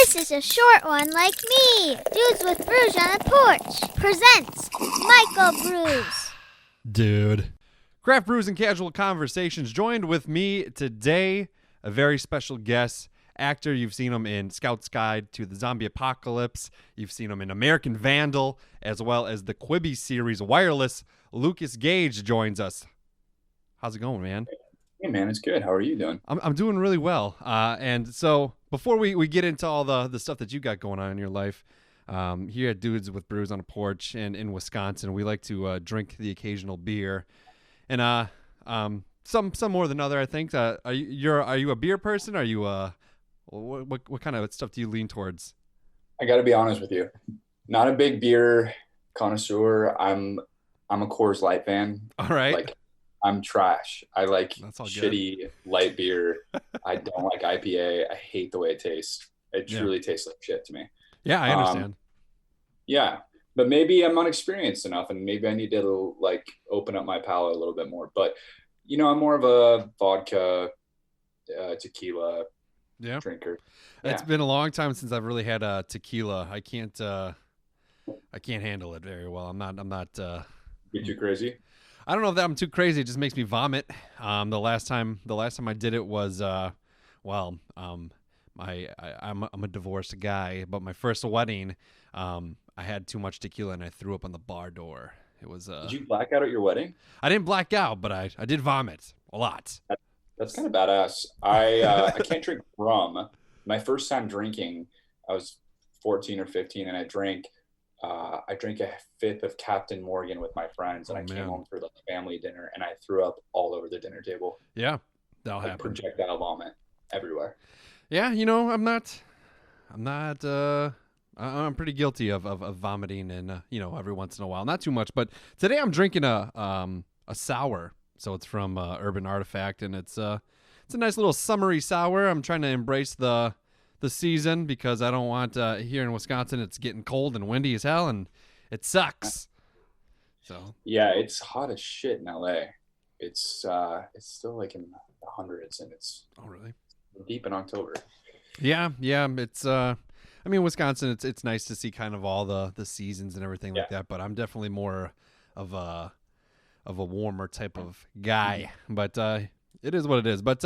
This is a short one like me. Dudes with Brews on the Porch presents Michael Brews. Dude. Craft Brews and Casual Conversations. Joined with me today, a very special guest, actor. You've seen him in Scout's Guide to the Zombie Apocalypse. You've seen him in American Vandal, as well as the Quibi series Wireless. Lukas Gage joins us. How's it going, man? Hey, man, it's good. How are you doing? I'm doing really well. And so before we get into all the stuff that you got going on in your life, here at Dudes with Brews on a Porch and in Wisconsin, we like to drink the occasional beer. And some more than other, I think. Are you a beer person? Are you what kind of stuff do you lean towards? I got to be honest with you. Not a big beer connoisseur. I'm a Coors Light fan. All right. Like, I'm trash. I like shitty good. light beer. I don't like IPA. I hate the way it tastes. It truly tastes like shit to me. Yeah, I understand. Yeah, but maybe I'm unexperienced enough, and maybe I need to open up my palate a little bit more. But I'm more of a vodka, tequila drinker. Yeah. It's been a long time since I've really had a tequila. I can't handle it very well. I'm not. Get you crazy? I don't know if I'm too crazy. It just makes me vomit. The last time I did it was I'm a divorced guy, but my first wedding, I had too much tequila and I threw up on the bar door. It was Did you black out at your wedding? I didn't black out, but I did vomit a lot. That's kind of badass. I can't drink rum. My first time drinking, I was 14 or 15, and I drank a fifth of Captain Morgan with my friends, and came home for the family dinner, and I threw up all over the dinner table. Yeah, that'll happen. Projectile vomit everywhere. Yeah, I'm pretty guilty of vomiting, and every once in a while, not too much. But today I'm drinking a sour, so it's from Urban Artifact, and it's a nice little summery sour. I'm trying to embrace the season because I don't want here in Wisconsin it's getting cold and windy as hell and it sucks. So yeah, it's hot as shit in LA. It's still like in the hundreds, and it's really deep in October. Yeah, it's Wisconsin, it's nice to see kind of all the seasons and everything like that, but I'm definitely more of a warmer type of guy. But it is what it is. But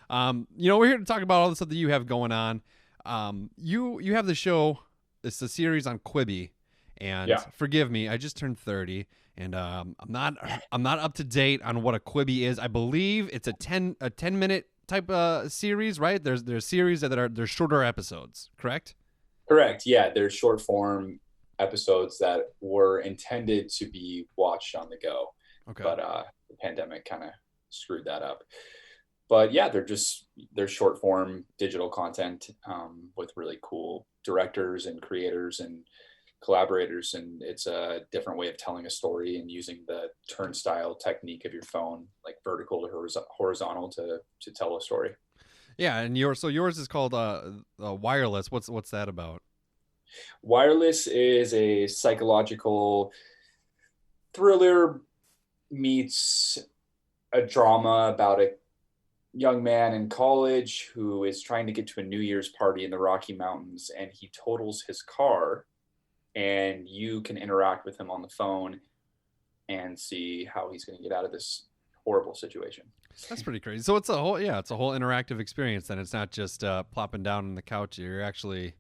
we're here to talk about all the stuff that you have going on. You have the show. It's a series on Quibi, and forgive me, I just turned 30, and I'm not up to date on what a Quibi is. I believe it's a 10-minute type series, right? There's series they're shorter episodes, correct? Correct. Yeah, they're short form episodes that were intended to be watched on the go. Okay. But the pandemic kind of screwed that up. But yeah, they're short form digital content with really cool directors and creators and collaborators, and it's a different way of telling a story and using the turnstile technique of your phone, like vertical to horizontal, to tell a story. Yeah, and yours is called Wireless. What's that about? Wireless is a psychological thriller meets a drama about a young man in college who is trying to get to a New Year's party in the Rocky Mountains, and he totals his car, and you can interact with him on the phone and see how he's going to get out of this horrible situation. That's pretty crazy. So it's a whole interactive experience. Then it's not just plopping down on the couch. You're actually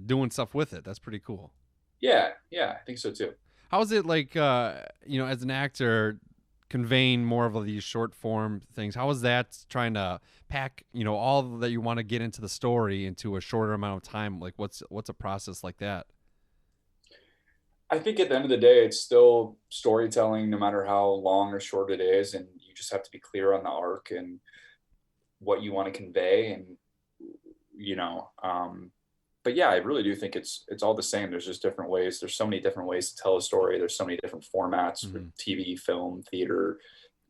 doing stuff with it. That's pretty cool. Yeah, I think so too. How is it like, as an actor, conveying more of these short form things? How is that trying to pack, all that you want to get into the story into a shorter amount of time? Like what's a process like that? I think at the end of the day, it's still storytelling, no matter how long or short it is. And you just have to be clear on the arc and what you want to convey. And, but yeah, I really do think it's all the same. There's just different ways. There's so many different ways to tell a story. There's so many different formats for TV, film, theater,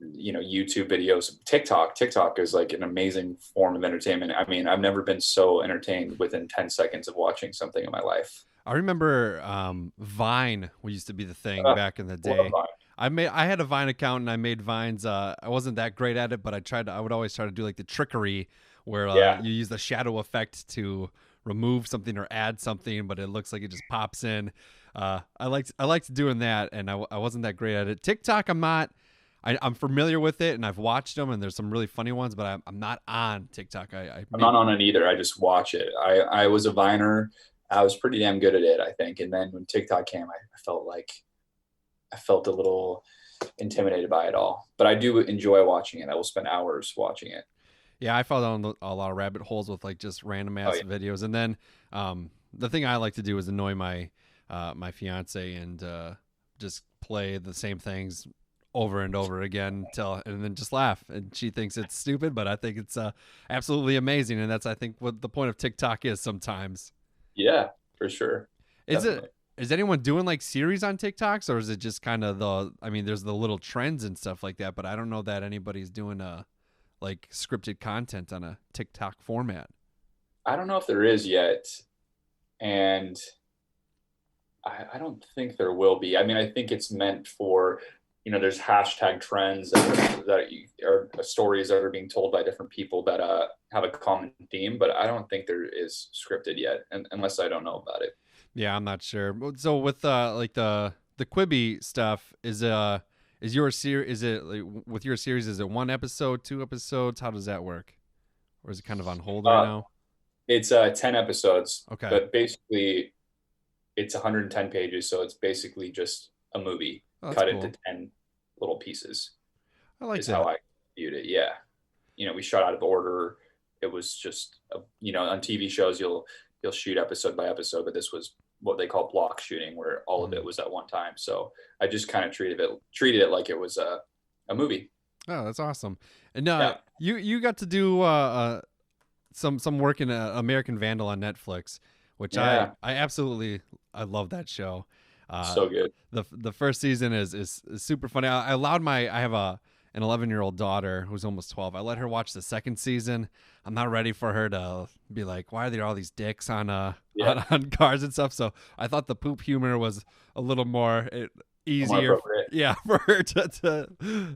YouTube videos. TikTok is like an amazing form of entertainment. I mean, I've never been so entertained within 10 seconds of watching something in my life. I remember Vine used to be the thing back in the day. I had a Vine account and I made Vines. I wasn't that great at it, but I would always try to do like the trickery where you use the shadow effect to remove something or add something, but it looks like it just pops in. I liked doing that, and I wasn't that great at it. TikTok, I'm not. I'm familiar with it, and I've watched them, and there's some really funny ones, but I'm not on TikTok. I'm not on it either. I just watch it. I was a Viner. I was pretty damn good at it, I think. And then when TikTok came, I felt a little intimidated by it all. But I do enjoy watching it. I will spend hours watching it. Yeah, I fell down a lot of rabbit holes with like just random ass videos, and then the thing I like to do is annoy my my fiance and just play the same things over and over again and then just laugh. And she thinks it's stupid, but I think it's absolutely amazing, and that's I think what the point of TikTok is sometimes. Yeah, for sure. Is anyone doing like series on TikToks, or is it just kind of there's the little trends and stuff like that, but I don't know that anybody's doing like scripted content on a TikTok format. I don't know if there is yet, and I don't think there will be. I mean, I think it's meant for, there's hashtag trends that are stories that are being told by different people that have a common theme, but I don't think there is scripted yet, unless I don't know about it. Yeah, I'm not sure. So with like the Quibi stuff, is your series, is it like, with your series, is it 1 episode, 2 episodes? How does that work? Or is it kind of on hold right now? It's 10 episodes. Okay. But basically it's 110 pages, so it's basically just a movie cut into 10 little pieces. I like that. How I viewed it. Yeah. We shot out of order. It was just on TV shows you'll shoot episode by episode, but this was what they call block shooting, where all of it was at one time. So I just kind of treated it like it was a movie. Oh, that's awesome. And you got to do some work in American Vandal on Netflix, which I love that show. So good. The first season is super funny. I have an 11-year-old daughter who's almost 12. I let her watch the second season. I'm not ready for her to be like, why are there all these dicks on on cars and stuff? So I thought the poop humor was a little more easier. Yeah, for her to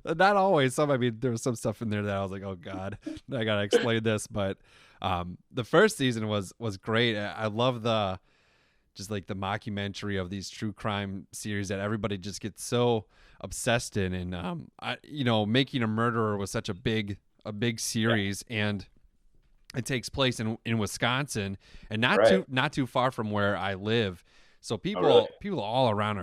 not always. There was some stuff in there that I was like, oh God, I gotta explain this. But the first season was great. I love the mockumentary of these true crime series that everybody just gets so obsessed in, and Making a Murderer was such a big series, and it takes place in Wisconsin, and not too far from where I live. So people all around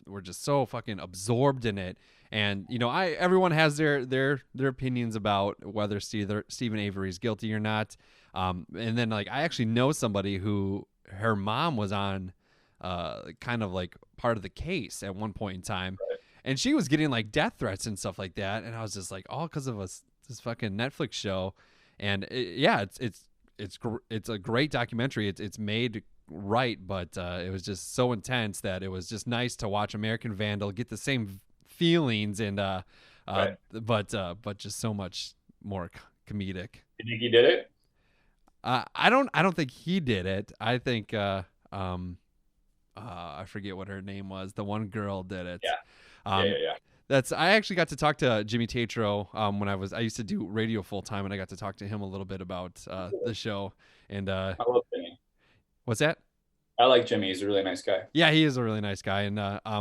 were just so fucking absorbed in it, and everyone has their opinions about whether Stephen Avery is guilty or not. And then I actually know somebody who her mom was on kind of like part of the case at one point in time, and she was getting like death threats and stuff like that, and I was just like, all because of this fucking Netflix show. And it's a great documentary. It's made right, but it was just so intense that it was just nice to watch American Vandal, get the same feelings, and but just so much more comedic. You think he did it? I don't think he did it. I think I forget what her name was. The one girl did it. Yeah. I actually got to talk to Jimmy Tatro when I used to do radio full time, and I got to talk to him a little bit about the show. And I love Jimmy. What's that? I like Jimmy. He's a really nice guy. Yeah, he is a really nice guy. And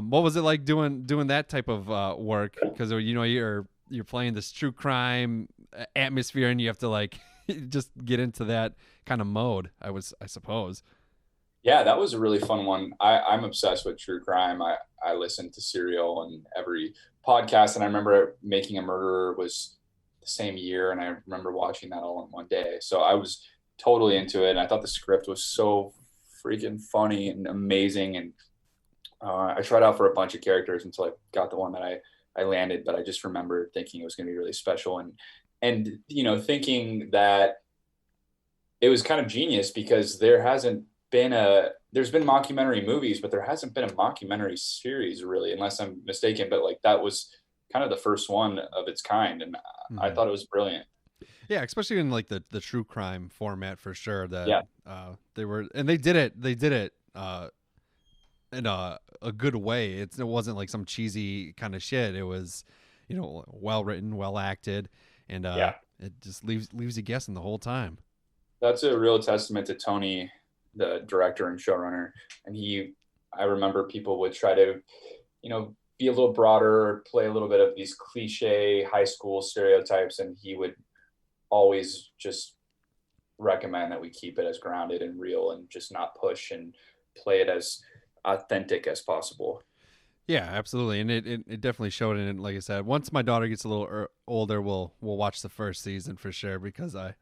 what was it like doing that type of work? Because you're playing this true crime atmosphere, and you have to just get into that kind of mode. I suppose. Yeah, that was a really fun one. I'm obsessed with true crime. I listen to Serial and every podcast, and I remember Making a Murderer was the same year, and I remember watching that all in one day. So I was totally into it, and I thought the script was so freaking funny and amazing. And I tried out for a bunch of characters until I got the one that I landed, but I just remember thinking it was going to be really special, and thinking that it was kind of genius, because there's been mockumentary movies, but there hasn't been a mockumentary series really, unless I'm mistaken. But that was kind of the first one of its kind, and I thought it was brilliant. Yeah, especially in the true crime format, for sure. That they did it in a good way. It wasn't like some cheesy kind of shit. It was well written, well acted, and it just leaves you guessing the whole time. That's a real testament to Tony, the director and showrunner. And I remember people would try to, be a little broader, play a little bit of these cliche high school stereotypes, and he would always just recommend that we keep it as grounded and real and just not push and play it as authentic as possible. Yeah, absolutely, and it definitely showed. And like I said, once my daughter gets a little older, we'll watch the first season for sure because I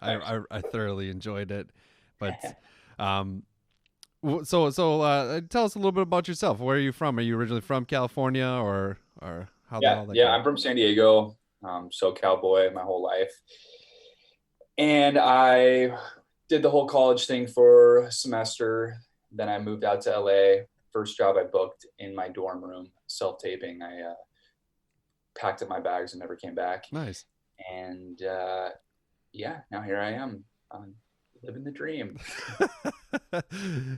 thoroughly enjoyed it. But so tell us a little bit about yourself. Where are you from? Are you originally from California or how the Yeah, hell that yeah, go? I'm from San Diego, SoCal boy my whole life, and I did the whole college thing for a semester. Then I moved out to LA. First job I booked in my dorm room, self-taping. I packed up my bags and never came back. Nice. And yeah, now here I am, living the dream.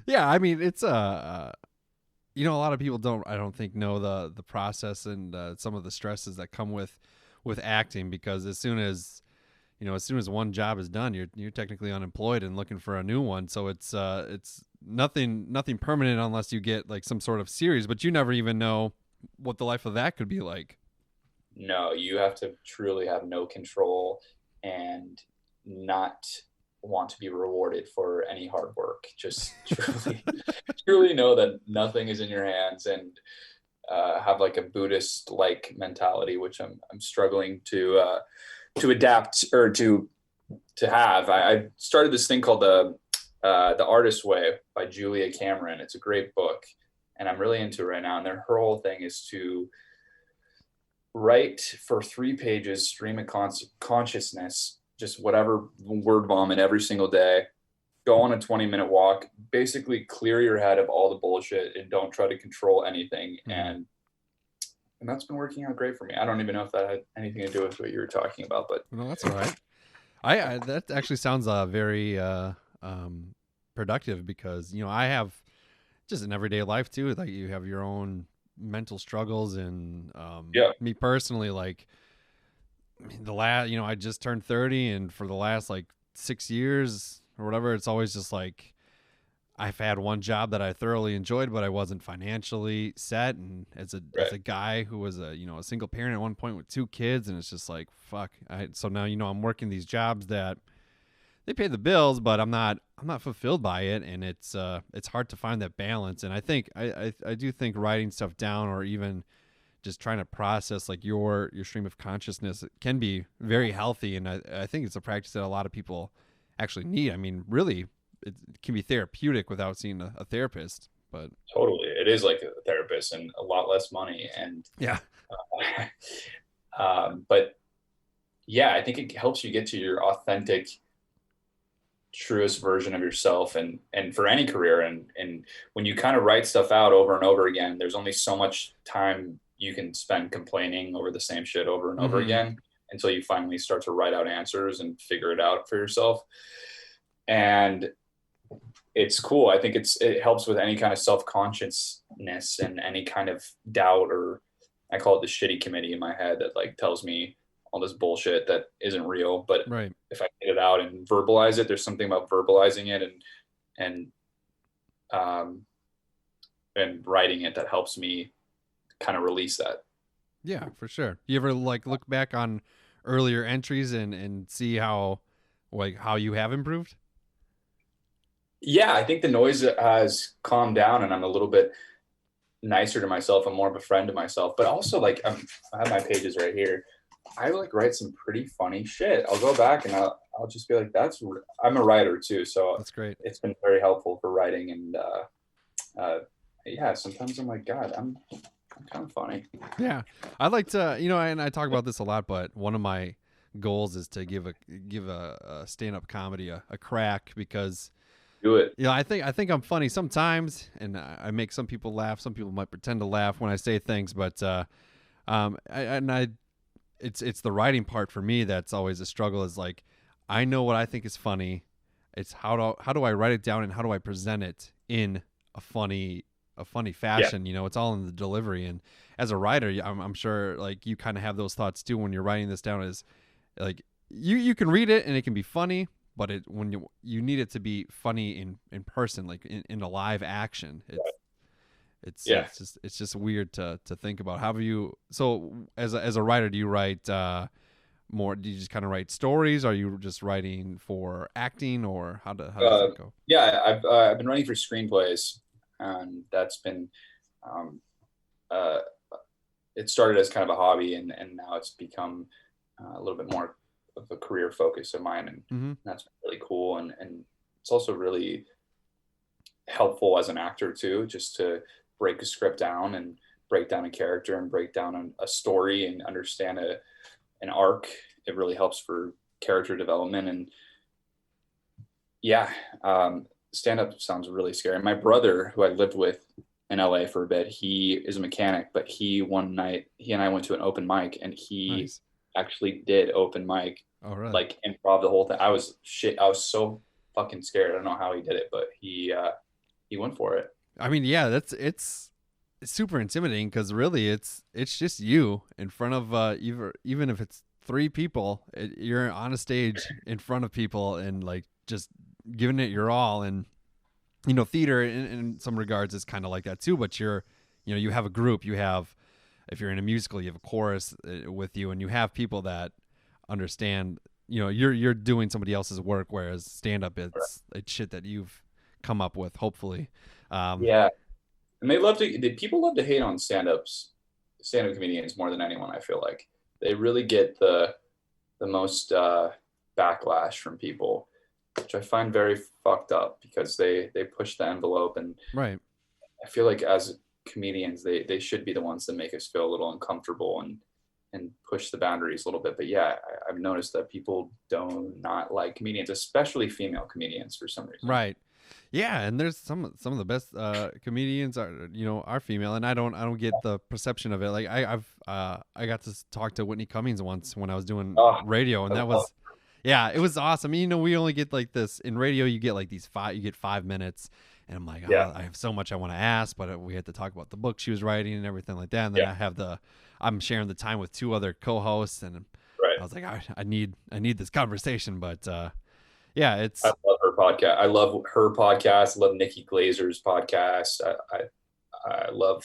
Yeah, I mean it's a lot of people I don't think know the process and some of the stresses that come with acting, because as soon as one job is done, you're technically unemployed and looking for a new one. So it's nothing permanent unless you get like some sort of series, but you never even know what the life of that could be like. No, you have to truly have no control and not want to be rewarded for any hard work. Just truly know that nothing is in your hands, and have like a Buddhist like mentality, which I'm struggling to adapt or to have. I started this thing called the Artist's Way by Julia Cameron. It's a great book, and I'm really into it right now. And her whole thing is to write for 3 pages, stream of consciousness, just whatever word vomit every single day. Go on a 20-minute walk, basically clear your head of all the bullshit and don't try to control anything. And that's been working out great for me. I don't even know if that had anything to do with what you were talking about, but no, that's all right. I that actually sounds very productive, because I have just an everyday life too. Like you have your own mental struggles, and me personally, like the last, I just turned 30, and for the last like 6 years or whatever, it's always just like I've had one job that I thoroughly enjoyed, but I wasn't financially set. And as a guy who was a single parent at one point with 2 kids, and it's just like, fuck. So now, I'm working these jobs that they pay the bills, but I'm not fulfilled by it. And it's hard to find that balance. And I think, I do think writing stuff down, or even just trying to process like your stream of consciousness, can be very healthy. And I think it's a practice that a lot of people actually need. I mean, really, it can be therapeutic without seeing a therapist. But totally, it is like a therapist, and a lot less money. And yeah, but yeah, I think it helps you get to your authentic, truest version of yourself, and for any career. And when you kind of write stuff out over and over again, there's only so much time you can spend complaining over the same shit over and over again, until you finally start to write out answers and figure it out for yourself. And it's cool. I think it helps with any kind of self-consciousness and any kind of doubt, or I call it the shitty committee in my head that like tells me all this bullshit that isn't real. But if I get it out and verbalize it, there's something about verbalizing it and writing it that helps me kind of release that. Yeah, for sure. You ever like look back on earlier entries and see how you have improved? Yeah, I think the noise has calmed down, and I'm a little bit nicer to myself. I'm more of a friend to myself. But also, like, I have my pages right here. I like write some pretty funny shit. I'll go back and I'll just be like, I'm a writer too, so that's great. It's been very helpful for writing. And yeah, sometimes I'm like, God, I'm kind of funny. Yeah, I'd like to, and I talk about this a lot, but one of my goals is to give a stand-up comedy a crack, because do it. I think I'm funny sometimes, and I make some people laugh. Some people might pretend to laugh when I say things, but it's the writing part for me that's always a struggle. Is like, I know what I think is funny. It's how do I write it down, and how do I present it in a funny fashion. Yeah. It's all in the delivery. And as a writer, I'm sure like you kind of have those thoughts too when you're writing this down. Is like you can read it and it can be funny, but when you need it to be funny in person, like in a live action. It's just weird to think about. How have you? So as a writer, do you write more? Do you just kind of write stories? Are you just writing for acting, or how does that go? Yeah, I've been writing for screenplays, and that's been um, uh, it started as kind of a hobby, and now it's become a little bit more of a career focus of mine, and that's really cool, and it's also really helpful as an actor too, just to break a script down and break down a character and break down a story and understand an arc. It really helps for character development. And yeah, stand up sounds really scary. My brother, who I lived with in LA for a bit, he is a mechanic, but one night he and I went to an open mic, and he actually did open mic. Oh, really? Like improv the whole thing. I was so fucking scared. I don't know how he did it, but he went for it. I mean, yeah, it's super intimidating, because really it's just you in front of even if it's 3 people, you're on a stage in front of people and like just giving it your all. And theater in some regards is kind of like that too, but you have a group, if you're in a musical, you have a chorus with you, and you have people that understand, you're doing somebody else's work, whereas stand up, it's shit that you've come up with, hopefully. Yeah, and people love to hate on stand-up comedians more than anyone. I feel like they really get the most backlash from people, which I find very fucked up, because they push the envelope, and right. I feel like as comedians, they should be the ones that make us feel a little uncomfortable and push the boundaries a little bit. But yeah, I've noticed that people do not like comedians, especially female comedians, for some reason. Right. Yeah, and there's some of the best comedians are female, and I don't get the perception of it. Like I got to talk to Whitney Cummings once when I was doing radio, and that was it was awesome. We only get like this in radio. You get like you get 5 minutes, and I'm like, I have so much I want to ask, but we had to talk about the book she was writing and everything like that. And then I'm sharing the time with 2 other co-hosts, and I was like, I need this conversation, but. Yeah, I love her podcast. I love her podcast. I love Nikki Glazer's podcast. I love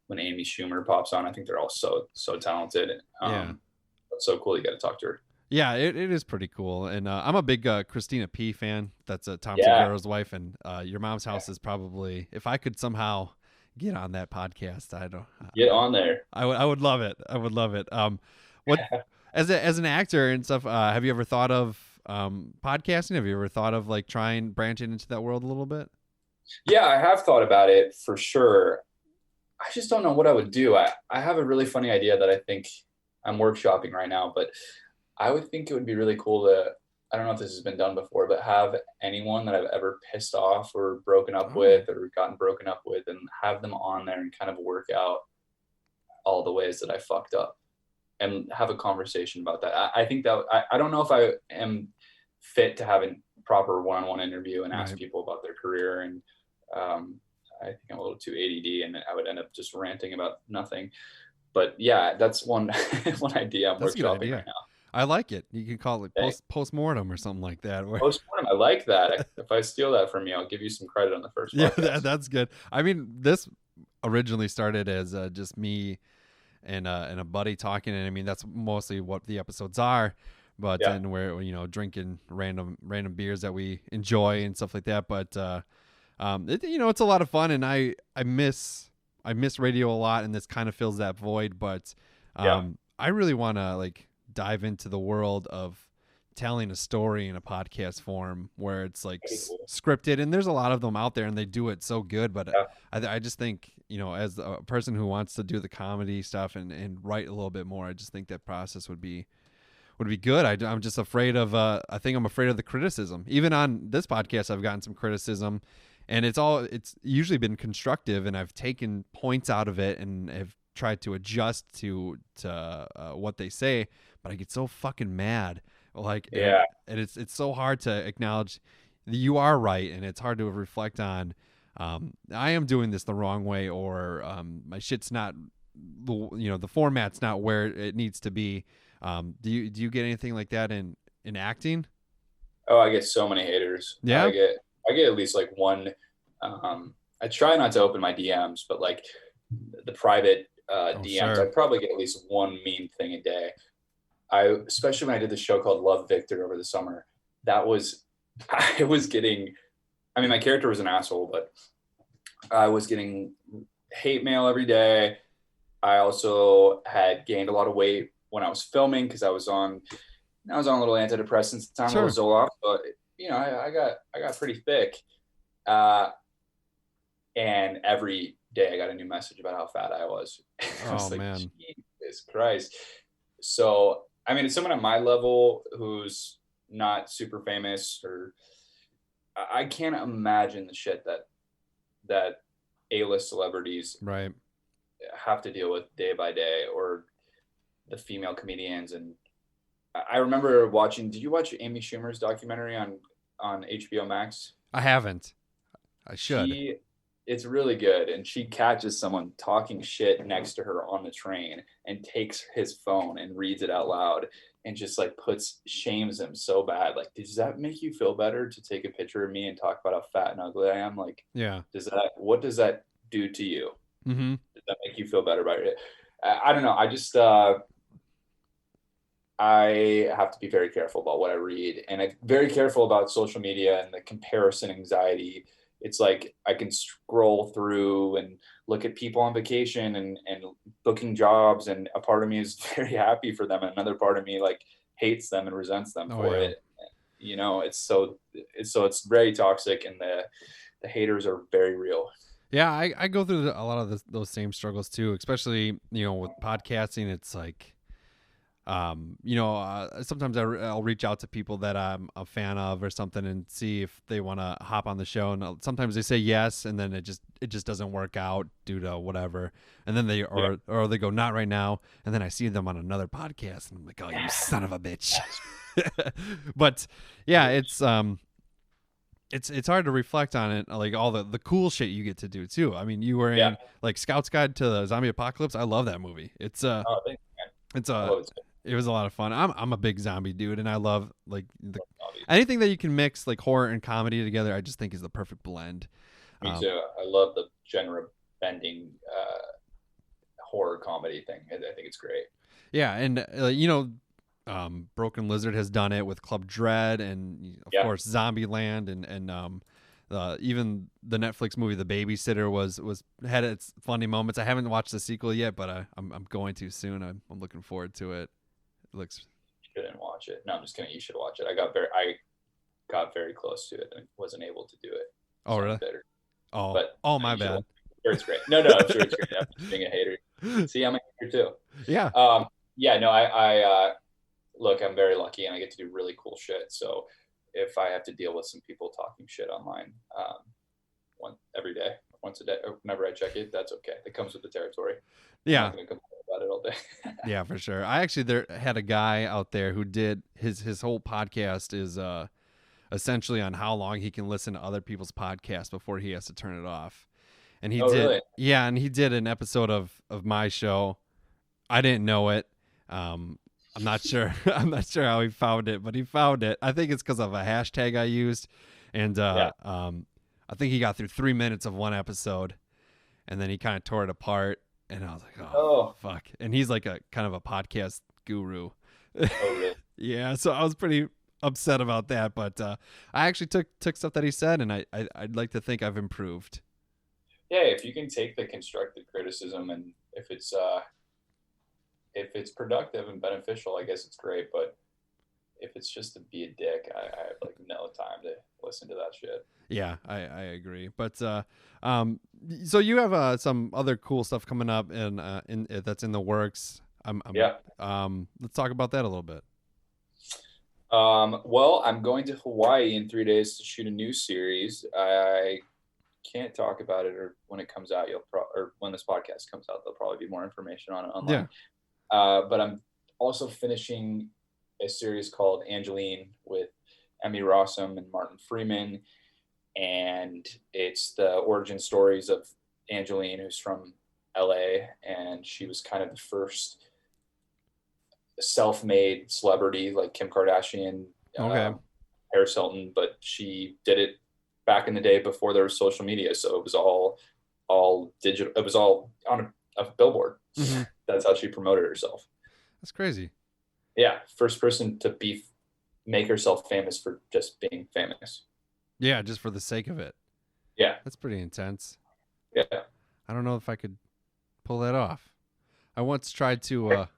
when Amy Schumer pops on. I think they're all so talented. It's so cool you got to talk to her. Yeah, it is pretty cool. And I'm a big Christina P. fan. That's Tom Segura's wife. And Your Mom's House is probably, if I could somehow get on that podcast, get on there. I would love it. I would love it. What as an actor and stuff, have you ever thought of podcasting? Have you ever thought of like branching into that world a little bit? Yeah, I have thought about it for sure. I just don't know what I would do. I have a really funny idea that I think I'm workshopping right now, but I would think it would be really cool to, I don't know if this has been done before, but have anyone that I've ever pissed off or broken up with or gotten broken up with, and have them on there and kind of work out all the ways that I fucked up and have a conversation about that. I think that I don't know if I am fit to have a proper one-on-one interview and ask people about their career. And I think I'm a little too ADD, and I would end up just ranting about nothing. But yeah, that's one idea I'm workshopping right now. I like it. You can call it post-mortem or something like that. Post-mortem, I like that. If I steal that from you, I'll give you some credit on the first podcast. Yeah, that's good. I mean, this originally started as just me and a buddy talking, and I mean that's mostly what the episodes are, but then we're drinking random beers that we enjoy and stuff like that. But it's a lot of fun, and I miss radio a lot, and this kind of fills that void. But I really want to dive into the world of telling a story in a podcast form where it's scripted, and there's a lot of them out there and they do it so good, but I just think as a person who wants to do the comedy stuff and write a little bit more, I just think that process would be good. I'm just afraid of I think I'm afraid of the criticism. Even on this podcast I've gotten some criticism, and it's usually been constructive, and I've taken points out of it and have tried to adjust to what they say, but I get so fucking mad. And it's so hard to acknowledge that you are right, and it's hard to reflect on I am doing this the wrong way, or my shit's not the format's not where it needs to be. Do you get anything like that in acting? Oh, I get so many haters. Yeah. I get at least like one. I try not to open my DMs, but like the private DMs, Sure. I probably get at least one mean thing a day. Especially when I did the show called Love Victor over the summer, that was, I was getting, I mean, my character was an asshole, but I was getting hate mail every day. I also had gained a lot of weight when I was filming because I was on a little antidepressants at the time, a Sure. little Zoloft, but I got pretty thick. Uh, and every day I got a new message about how fat I was. I Oh was like, man. Jesus Christ. So, I mean, it's someone at my level who's not super famous, or I can't imagine the shit that A-list celebrities Right. have to deal with day by day, or the female comedians. And I remember watching. Did you watch Amy Schumer's documentary on HBOMax? I haven't. I should. She It's really good, and she catches someone talking shit next to her on the train and takes his phone and reads it out loud, and just like shames him so bad. Like, does that make you feel better to take a picture of me and talk about how fat and ugly I am? Like, Yeah. what does that do to you? Mm-hmm. Does that make you feel better about it? I don't know. I just I have to be very careful about what I read, and I'm very careful about social media and the comparison anxiety. It's like I can scroll through and look at people on vacation and booking jobs, and a part of me is very happy for them, and another part of me like hates them and resents them Oh for yeah. it. It's very toxic, and the haters are very real. Yeah, I go through a lot of those same struggles too, especially with podcasting. It's like, sometimes I'll reach out to people that I'm a fan of or something and see if they want to hop on the show. And sometimes they say yes, and then it just doesn't work out due to whatever. And then or they go not right now, and then I see them on another podcast, and I'm like, oh, you son of a bitch. But yeah, it's hard to reflect on it, like all the cool shit you get to do too. I mean, you were Yeah. in like Scout's Guide to the Zombie Apocalypse. I love that movie. It's Oh, thanks, man. it's I love it. it was a lot of fun. I'm a big zombie dude, and I love like Obvious. anything that you can mix like horror and comedy together. I just think is the perfect blend. Me too. I love the genre bending horror comedy thing. I think it's great. Yeah, and Broken Lizard has done it with Club Dread, and of course Zombieland, and even the Netflix movie The Babysitter was had its funny moments. I haven't watched the sequel yet, but I'm going to soon. I'm looking forward to it. It looks. You shouldn't watch it. No, I'm just kidding. You should watch it. I got very close to it and wasn't able to do it. Oh So really? I'm bitter. Oh, But my bad. I'm sure it's great. No, I'm sure it's great. I'm just being a hater. See, I'm a hater too. Yeah. Yeah. No, I look. I'm very lucky, and I get to do really cool shit. So if I have to deal with some people talking shit online, every day, once a day, or whenever I check it, that's okay. It comes with the territory. Yeah. I'm not gonna complain about it all day. Yeah, for sure. I actually had a guy out there who did his whole podcast is essentially on how long he can listen to other people's podcasts before he has to turn it off. And he did, really? yeah, and he did an episode of my show. I didn't know it. I'm not sure. I'm not sure how he found it, but he found it. I think it's because of a hashtag I used, and I think he got through 3 minutes of one episode, and then he kind of tore it apart. And I was like, oh, fuck. And he's like a kind of a podcast guru. Oh, really? Yeah, so I was pretty upset about that, but I actually took stuff that he said, and I'd like to think I've improved. Yeah, if you can take the constructive criticism, and if it's productive and beneficial, I guess it's great. But if it's just to be a dick, I have like no time to listen to that shit. Yeah, I agree. But so you have some other cool stuff coming up, and that's in the works. Yeah. Let's talk about that a little bit. Well, I'm going to Hawaii in 3 days to shoot a new series. I can't talk about it, or when it comes out, or when this podcast comes out, there'll probably be more information on it online. Yeah. But I'm also finishing a series called Angeline with Emmy Rossum and Martin Freeman. And it's the origin stories of Angeline, who's from LA, and she was kind of the first self-made celebrity, like Kim Kardashian. Okay. Paris Hilton, but she did it back in the day before there was social media. So it was all digital. It was all on a billboard. Mm-hmm. That's how she promoted herself. That's crazy. Yeah. First person to make herself famous for just being famous. Yeah. Just for the sake of it. Yeah. That's pretty intense. Yeah. I don't know if I could pull that off. I once tried to get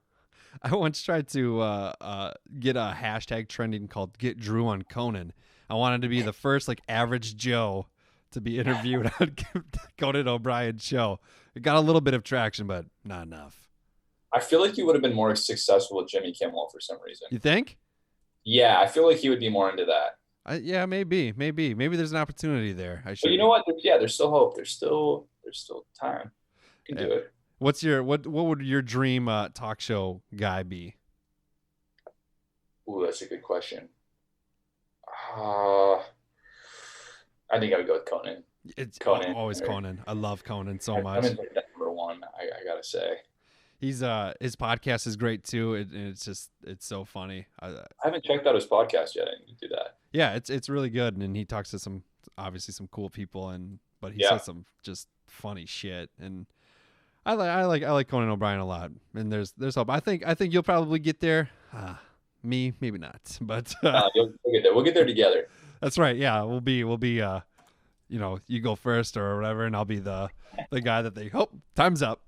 a hashtag trending called "Get Drew on Conan." I wanted to be the first like average Joe to be interviewed on Conan O'Brien's show. It got a little bit of traction, but not enough. I feel like you would have been more successful with Jimmy Kimmel for some reason. You think? Yeah, I feel like he would be more into that. Yeah, maybe there's an opportunity there. But you know what? There's still hope. There's still time. You can do it. What would your dream talk show guy be? Ooh, that's a good question. I think I would go with Conan. It's Conan. Always Conan. I love Conan so much. I'm gonna take that number one. I gotta say. He's his podcast is great too. It's so funny. I haven't checked out his podcast yet. I need to do that. Yeah, it's really good, and he talks to some cool people, but he says some just funny shit, and I like Conan O'Brien a lot, and there's hope. I think you'll probably get there. Me, maybe not, but you'll get there. We'll get there together. That's right. Yeah, we'll be you go first or whatever, and I'll be the guy that time's up.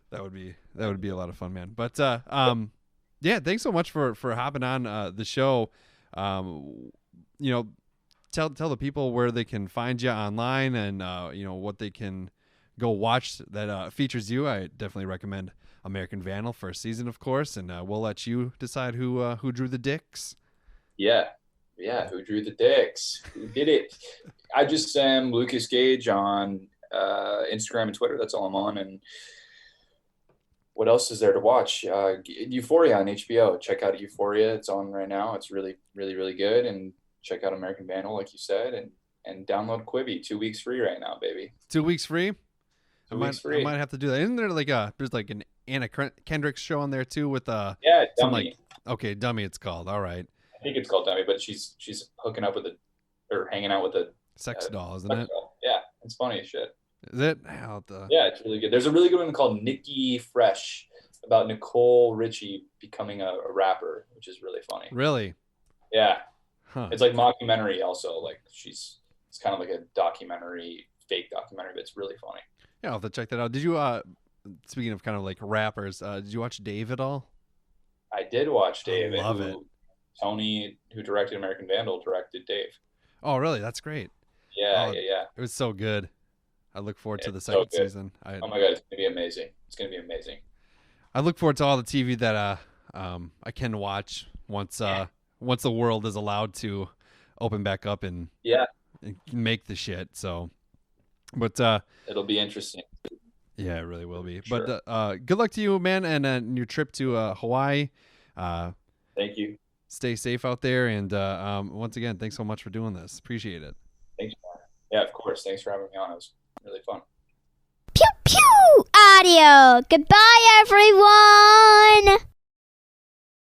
That would be a lot of fun, man. But yeah, thanks so much for hopping on the show. Tell the people where they can find you online, and what they can go watch that features you. I definitely recommend American Vandal first season, of course, and we'll let you decide who drew the dicks. Yeah, who drew the dicks? Who did it? I just am Lukas Gage on Instagram and Twitter. That's all I'm on. And what else is there to watch? Euphoria on HBO. Check out Euphoria. It's on right now. It's really, really, really good. And check out American Vandal, like you said, and download Quibi. 2 weeks free right now, baby. 2 weeks free? 2 weeks free. I might have to do that. Isn't there there's like an Anna Kendrick show on there too with Dummy. Dummy it's called. All right. I think it's called Dummy, but she's hooking up with or hanging out with a sex doll, isn't it? Doll. Yeah, it's funny as shit. Is it? Yeah, it's really good. There's a really good one called Nikki Fresh about Nicole Richie becoming a rapper, which is really funny. Really? Yeah. Huh. It's like mockumentary also. Like it's kind of like a documentary, fake documentary, but it's really funny. Yeah, I'll have to check that out. Did you speaking of kind of like rappers, did you watch Dave at all? I did watch Dave. I love it. Tony, who directed American Vandal, directed Dave. Oh, really? That's great. Yeah. It was so good. I look forward to the second season. Oh my God, it's gonna be amazing. It's gonna be amazing. I look forward to all the TV that I can watch once the world is allowed to open back up and make the shit. So, but it'll be interesting. Yeah, it really will be. Sure. But good luck to you, man, and your trip to Hawaii. Thank you. Stay safe out there, and once again, thanks so much for doing this. Appreciate it. Thanks, man. Yeah, of course. Thanks for having me on. It was really fun. Pew pew! Audio. Goodbye, everyone.